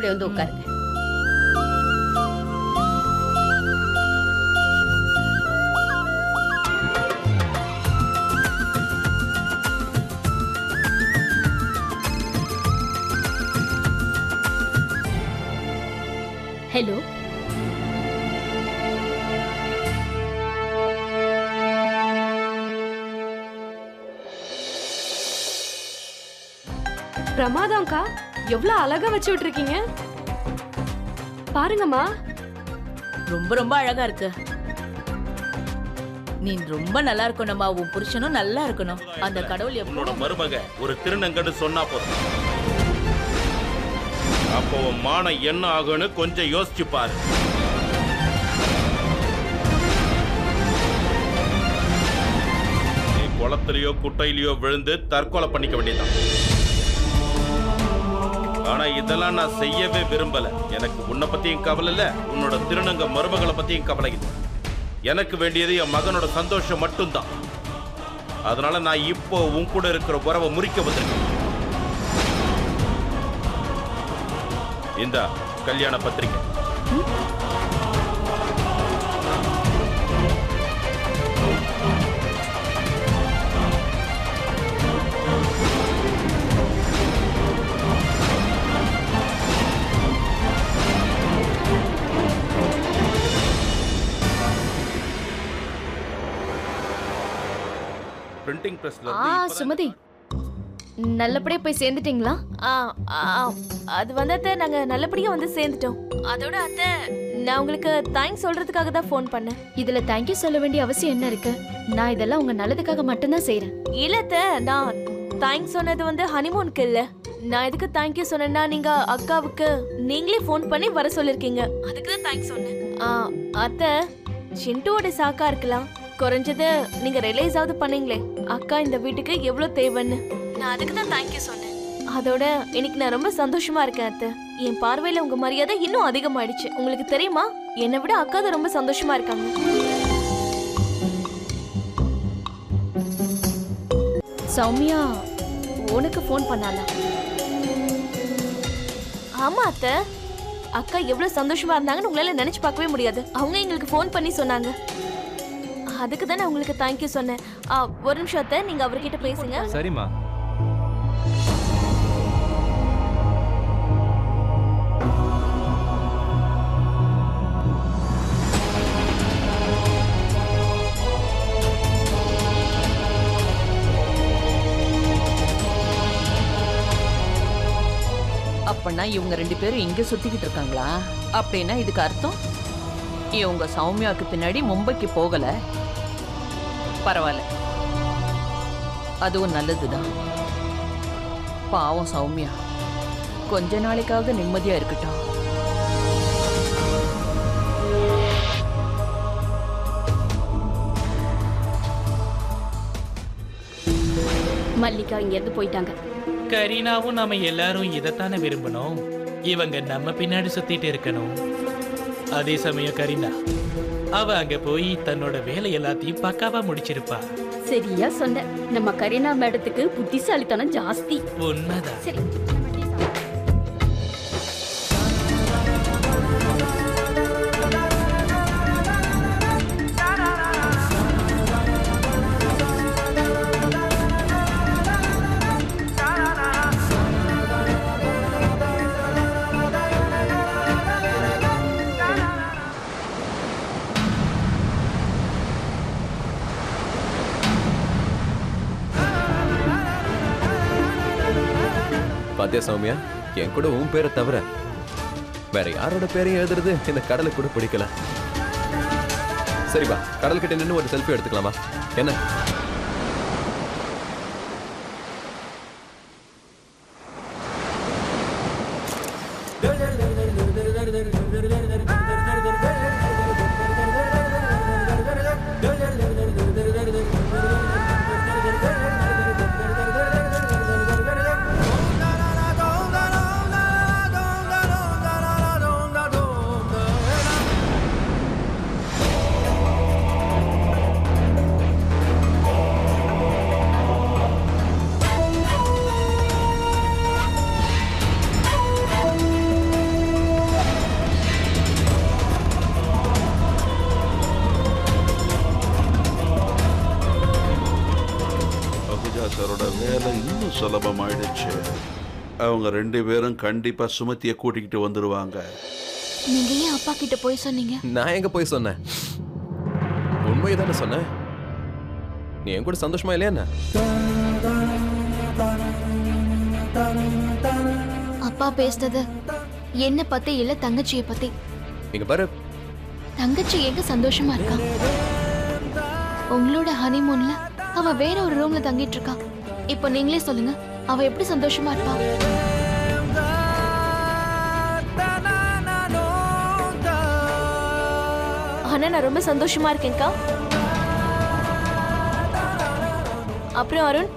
இப்படி வந்து உட்காருங்க. ஹலோ, பிரமாதம்க்கா, எவ்வளவு அழகா வச்சு விட்டுருக்கீங்க பாருங்கம்மா. ரொம்ப ரொம்ப அழகா இருக்கு. நீ ரொம்ப நல்லா இருக்கணும்மா, உன் புருஷனும் நல்லா இருக்கணும். அந்த கடவுள் உன்னோட மருமக ஒரு திருநங்கன்னு சொன்னா போதும். அப்போ உன் மானம் என்ன ஆகுன்னு கொஞ்சம் யோசிச்சு பாரு. நீ குளத்திலயோ குட்டையிலயோ விழுந்து தற்கொலை பண்ணிக்க வேண்டியதான். ஆனா இதெல்லாம் நான் செய்யவே விரும்பல. எனக்கு உன்னை பத்தியும் கவலை இல்ல, உன்னோட திருநங்க மருமகளை பத்தியும் கவலை இல்லை. எனக்கு வேண்டியது என் மகனோட சந்தோஷம் மட்டும்தான். அதனால நான் இப்போ உன் கூட இருக்கிற உறவை முறிக்க வந்திருக்கேன். இந்த கல்யாண பத்திரிகை. பிரிண்டிங் பிரஸ்ல சுமதி, நல்லபடியா போய் சேர்ந்துட்டீங்களா? அது வந்து அத்தை, நாங்க நல்லபடியா வந்து சேர்ந்துட்டோம். அதோட அத்தை, நான் உங்களுக்கு தேங்க்ஸ் சொல்றதுக்காக தான் ஃபோன் பண்ணேன். இதுல தேங்க்யூ சொல்ல வேண்டிய அவசியம் என்ன இருக்கு? நான் இதெல்லாம் உங்க நல்லதுக்காக மட்டும்தான் செய்யறேன். இல்ல அத்தை, நான் தேங்க்ஸ் சொன்னது வந்து ஹனிமூனுக்கு இல்ல. நான் எதுக்கு தேங்க்யூ சொன்னேன்னா, நீங்க அக்காவுக்கு நீங்களே ஃபோன் பண்ணி வர சொல்லிருக்கீங்க. அதுக்கு தான் தேங்க்ஸ் சொன்னேன். அத்தை, சிண்டுவோட சாக்கா இருக்கலாம், குறைஞ்சது நீங்க ரியலைஸ் ஆவது பண்ணீங்களே அக்கா இந்த வீட்டுக்கு எவ்வளவு தேவைன்னு. நான் அதுக்கு தான் தேங்க்யூ சொன்னேன். அதோட இன்னைக்கு நான் ரொம்ப சந்தோஷமா இருக்கேன் அத்தை. என் பார்வையில உங்க மரியாதை இன்னும் அதிகமாயிடுச்சு. உங்களுக்கு தெரியுமா, என்னை விட அக்கா தான் ரொம்ப சந்தோஷமா இருக்காங்க. சௌமியா உனக்கு ஃபோன் பண்ணால? ஆமா அத்தை, அக்கா எவ்வளவு சந்தோஷமா இருந்தாங்கன்னு உங்களால நினைச்சு பார்க்கவே முடியாது. அவங்க எங்களுக்கு ஃபோன் பண்ணி சொன்னாங்க. அதுக்கு தான் நான் உங்களுக்கு தேங்க்யூ சொன்னேன். ஒரு நிமிஷம் அத்தை, நீங்க அவர்கிட்ட பேசுங்க. சரிம்மா. அப்பன்னா இவங்க ரெண்டு பேரும் இங்க சுத்திக்கிட்டு இருக்காங்களா? அப்படின்னா இதுக்கு அர்த்தம் இவங்க சௌமியாவுக்கு பின்னாடி மும்பைக்கு போகல. பரவாயில்ல, அதுவும் நல்லதுதான். பாவம் சௌமியா கொஞ்ச நாளைக்காவது நிம்மதியா இருக்கட்டும். மல்லிகா இங்க இருந்து போயிட்டாங்க. கரீனாவும் நாம எல்லாரும் இதைத்தானே விரும்பணும். இவங்க நம்ம பின்னாடி சுத்திட்டு இருக்கணும். அதே சமயம் கரீனா அவ அங்க போய் தன்னோட வேலை எல்லாத்தையும் பக்காவா முடிச்சிருப்பா. சரியா சொன்ன. நம்ம கரீனா மேடத்துக்கு புத்திசாலித்தனம் ஜாஸ்தி. உண்மைதான். சரி, பாத்தியா சௌமியா, என் கூட உன் பேரை தவிர வேற யாரோட பேரையும் எழுதுறது இந்த கடலுக்கு கூட பிடிக்கல. சரிப்பா, கடல் கிட்ட நின்று ஒரு செல்ஃபி எடுத்துக்கலாமா? என்ன? மல்லிகா சாரோட வேலை இன்னும் சுலபமாயிடுச்சு. அவங்க 2 பேரும் கண்டிப்பா சுமதியை கூட்டிக்கிட்டு வந்துருவாங்க. நீங்க ஏன் அப்பா கிட்ட போய் சொன்னீங்க? நான் எங்க போய் சொன்னேன்? உண்மையை தானே சொன்னேன். நீ என் கூட சந்தோஷமா இல்லையா என்ன? அப்பா பேசுனது என்ன பத்தி இல்ல, தங்கச்சியை பத்தி. இங்க பாரு, தங்கச்சி எங்க சந்தோஷமா இருக்கா? உங்களோட ஹனிமூன்ல அவ வேற ஒரு ரூம்ல தங்கிட்டு இருக்கா. இப்போ நீங்களே சொல்லுங்க, அவ எப்படி சந்தோஷமா இருப்பா? ஆனா நான் ரொம்ப சந்தோஷமா இருக்கேன்க்கா. அப்புறம் அருண்,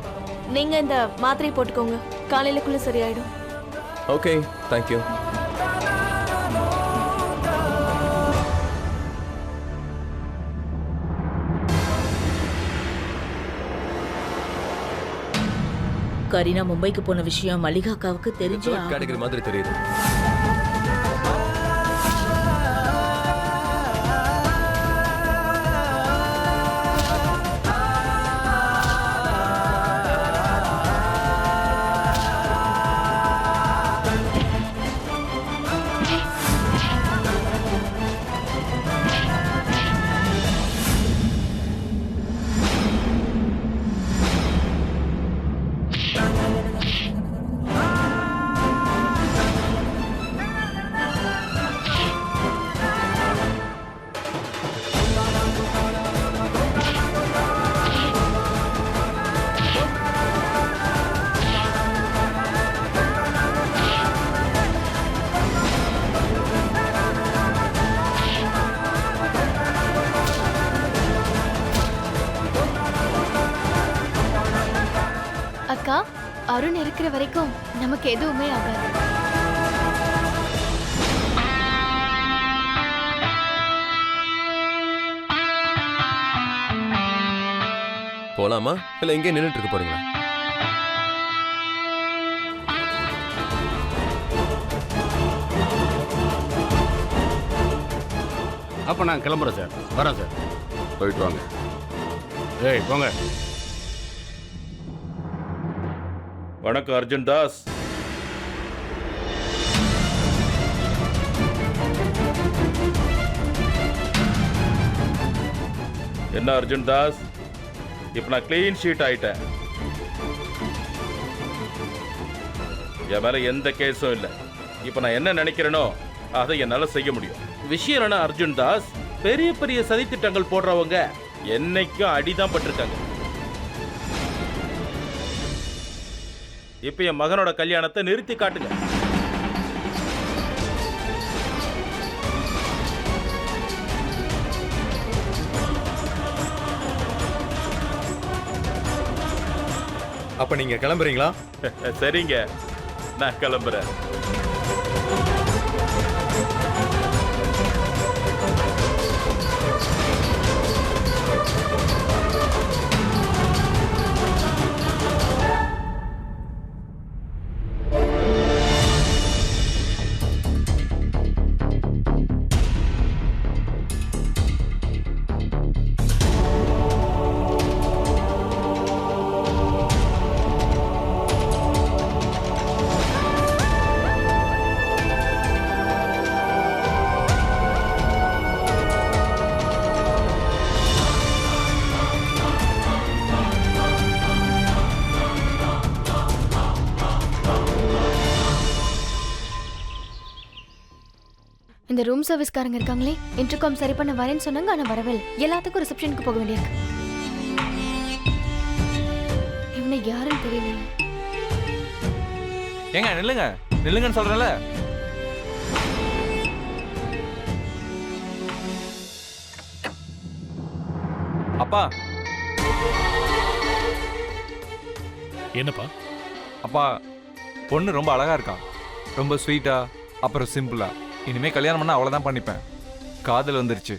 நீங்க இந்த மாத்திரை போட்டுக்கோங்க, காலையிலக்குள்ள சரியாயிடும். Okay, thank you. கரீனா மும்பைக்கு போன விஷயம் மல்லிகா அக்காவுக்கு தெரிஞ்சு கேட்டகரி மாதிரி தெரியுது. அக்கா, அருண் இருக்கிற வரைக்கும் நமக்கு எதுவுமே ஆகாது. போலாமா இல்ல எங்கே நின்னுட்டு இருக்க போறீங்களா? அப்போ நான் கிளம்புறேன் சார். வரேன் சார். போயிட்டு வாங்க. ஏய் போங்க. வணக்கம் அர்ஜுன் தாஸ். என்ன அர்ஜுன் தாஸ், இப்ப நான் கிளீன் ஷீட் ஆயிட்டேன். என் மேல எந்த கேஸும் இல்லை. இப்ப நான் என்ன நினைக்கிறேனோ அதை என்னால செய்ய முடியும். விஷயம் என்ன அர்ஜுன் தாஸ், பெரிய பெரிய சதித்திட்டங்கள் போடுறவங்க என்னைக்கும் அடிதான் பட்டிருக்காங்க. இப்ப என் மகனோட கல்யாணத்தை நிறுத்தி காட்டுங்க. அப்ப நீங்க கிளம்புறீங்களா? சரிங்க, நான் கிளம்புறேன். இந்த ரூம் சர்வீஸ்காரங்க இருக்காங்களே, இன்டர்காம் சரி பண்ண வரேன்னு சொன்னாங்க, ஆனா வரவே இல்லை. எல்லாத்துக்கும் ரிசப்ஷனுக்கு போக வேண்டியிருக்கு. இவனை யாருன்னு தெரியல. ஏங்க நில்லுங்க, நில்லுங்கன்னு சொல்றேன்ல. அப்பா. என்னப்பா? அப்பா, பொண்ணு ரொம்ப அழகா இருக்கா. ரொம்ப ஸ்வீட்டா, அப்புறம் சிம்பிளா. இனிமே கல்யாணம் பண்ணா அவ்வளவுதான் பண்ணிப்பேன். காதல் வந்துருச்சு.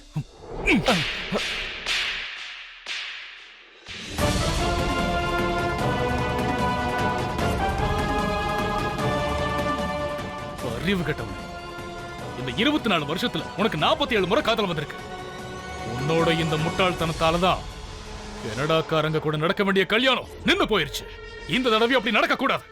அறிவு கட்டவன், இந்த 24 வருஷத்துல உனக்கு 47 முறை காதல் வந்திருக்கு. உன்னோட இந்த முட்டாள்தனத்தாலதான் கனடாக்காரங்க கூட நடக்க வேண்டிய கல்யாணம் நின்னு போயிருச்சு. இந்த தடவை அப்படி நடக்க கூடாது.